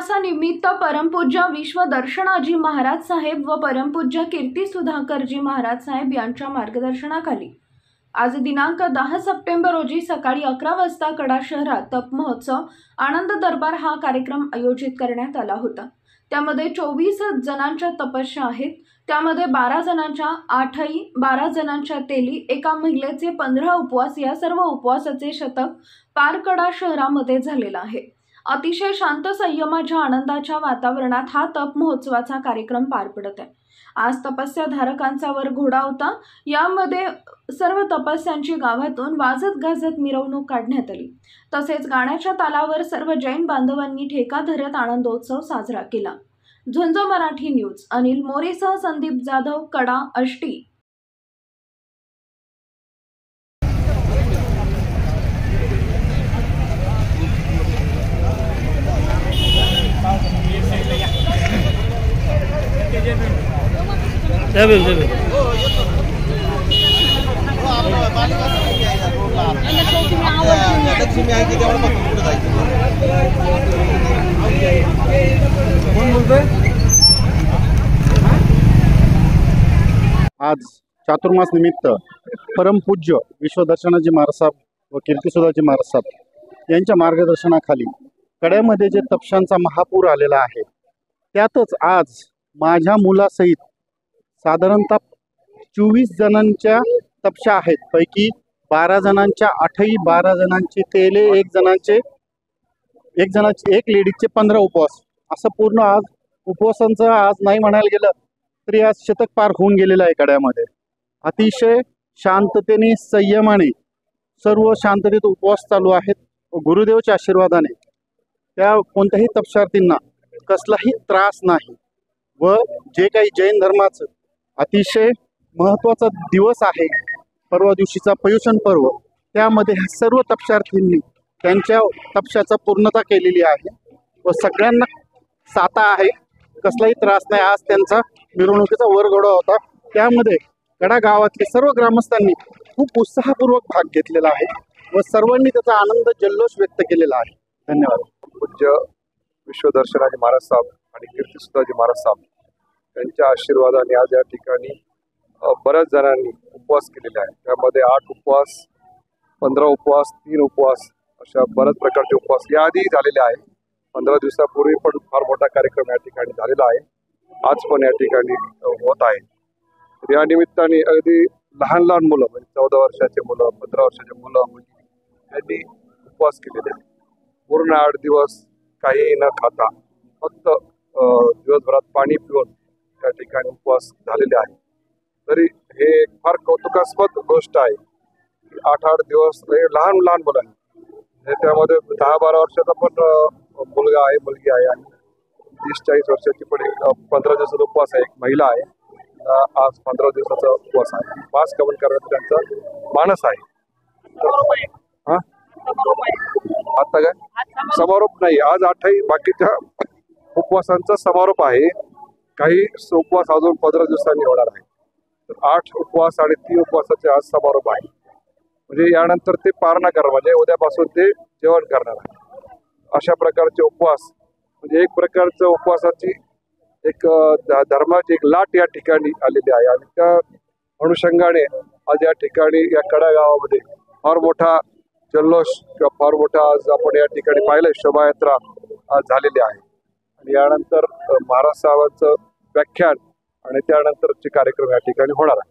चातुर्मासानिमित्त परमपूज्य विश्वदर्शनाजी महाराज साहेब व परमपूज्य कीर्ती सुधाकरजी महाराज साहेब यांच्या मार्गदर्शनाखाली आज दिनांक 10 सप्टेंबर रोजी सकाळी 11 वाजता कडा शहरात तप महोत्सव आनंद दरबार हा कार्यक्रम आयोजित करण्यात आला होता। त्यामध्ये 24 जणांच्या तपस्या आहेत। त्यामध्ये 12 जणांच्या आठई, 12 जणांच्या तेली, एका महिलेचे 15 उपवास या सर्व उपवासाचे शतक पार कडा शहरामध्ये झालेला आहे। अतिशय शांत संयमाच्या आनंदाच्या वातावरणात हा तप महोत्सवाचा कार्यक्रम पार पडत आहे। आज तपस्या धारकांचा वर घोडा होता। यामध्ये सर्व तपस्यांची गावातून वाजत गाजत मिरवणूक काढण्यात आली। तसेच गाण्याच्या तालावर सर्व जैन बांधवांनी ठेका धरत आनंदोत्सव साजरा केला। झुंज मराठी न्यूज अनिल मोरेसह संदीप जाधव, कडा आष्टी। आज चातुर्मास निमित्त परमपूज्य विश्वदर्शनाजी महाराज साहेब व कीर्तीसुधाजी महाराज साहेब यांच्या मार्गदर्शनाखाली कड्यामध्ये जे तपशांचा महापूर आलेला आहे, त्यातच आज माझ्या मुलासहित साधारणतः 24 जणांच्या तपशा आहेत। पैकी 12 जणांच्या आठही, 12 जणांची तेले, एक लेडीजचे 15 उपवास, असं पूर्ण आज उपवासांचं आज नाही म्हणायला गेलं तरी आज शतक पार होऊन गेलेलं आहे। कड्यामध्ये अतिशय शांततेने, संयमाने सर्व शांततेत उपवास चालू आहेत। गुरुदेवच्या आशीर्वादाने त्या कोणत्याही तपशार्थींना कसलाही त्रास नाही व जे काही जैन धर्माचं अतिशय महत्त्वाचा दिवस आहे, परवा दिवशीचा पर्युषण पर्व, त्यामध्ये सर्व तपशार्थींनी त्यांच्या तपशाचा पूर्णता केलेली आहे व सगळ्यांना साता आहे, कसलाही त्रास नाही। आज त्यांचा मिरवणुकीचा वरघोडा होता, त्यामध्ये कडा गावातले सर्व ग्रामस्थांनी खूप उत्साहपूर्वक भाग घेतलेला आहे व सर्वांनी त्याचा आनंद जल्लोष व्यक्त केलेला आहे। धन्यवाद। पूज्य विश्वदर्शनाजी महाराज साहेब आणि कीर्तीसुधाजी महाराज साहेब यांच्या आशीर्वादाने आज या ठिकाणी बऱ्याच जणांनी उपवास केलेले आहेत। त्यामध्ये 8 उपवास, 15 उपवास, 3 उपवास अशा बऱ्याच प्रकारचे उपवास याआधी झालेले आहे। 15 दिवसापूर्वी पण फार मोठा कार्यक्रम या ठिकाणी झालेला आहे, आज पण या ठिकाणी होत आहे। या निमित्ताने अगदी लहान लहान मुलं म्हणजे 14 वर्षाचे मुलं, 15 वर्षाचे मुलं, मुली यांनी उपवास केलेले आहेत। पूर्ण 8 दिवस काही न खाता फक्त दिवसभरात पाणी पिऊन त्या ठिकाणी उपवास झालेले आहे। तरी हे फार कौतुकास्पद गोष्ट आहे की 8 दिवस लहान लहान मुलांनी, त्यामध्ये 10-12 वर्षाचा पण मुलगा आहे, मुलगी आहे आणि 30-40 वर्षाची पण 15 दिवसाचा उपवास आहे, एक महिला आहे। आज 15 दिवसाचा उपवास आहे। मास्क कवन करण्याचा त्यांचा मानस आहे। आता काय समारोप नाही, आज 8ही बाकीच्या उपवासांचा समारोप आहे। काही उपवास अजून 15 दिवसांनी होणार आहे। 8 उपवास आणि 3 उपवासाचे आज समारोप आहे। म्हणजे यानंतर ते पारणा करणार, म्हणजे उद्यापासून ते जेवण करणार आहे। अशा प्रकारचे उपवास म्हणजे एक प्रकारचं उपवासाची एक धर्माची एक लाट या ठिकाणी आलेली आहे आणि त्या अनुषंगाने आज या ठिकाणी या कडा गावामध्ये फार मोठा जल्लोष किंवा फार मोठा आज आपण या ठिकाणी पाहिलं शोभायात्रा आज झालेली आहे। आणि यानंतर महाराज साहेबांचं व्याख्यान आणि त्यानंतरचे कार्यक्रम या ठिकाणी होणार आहे।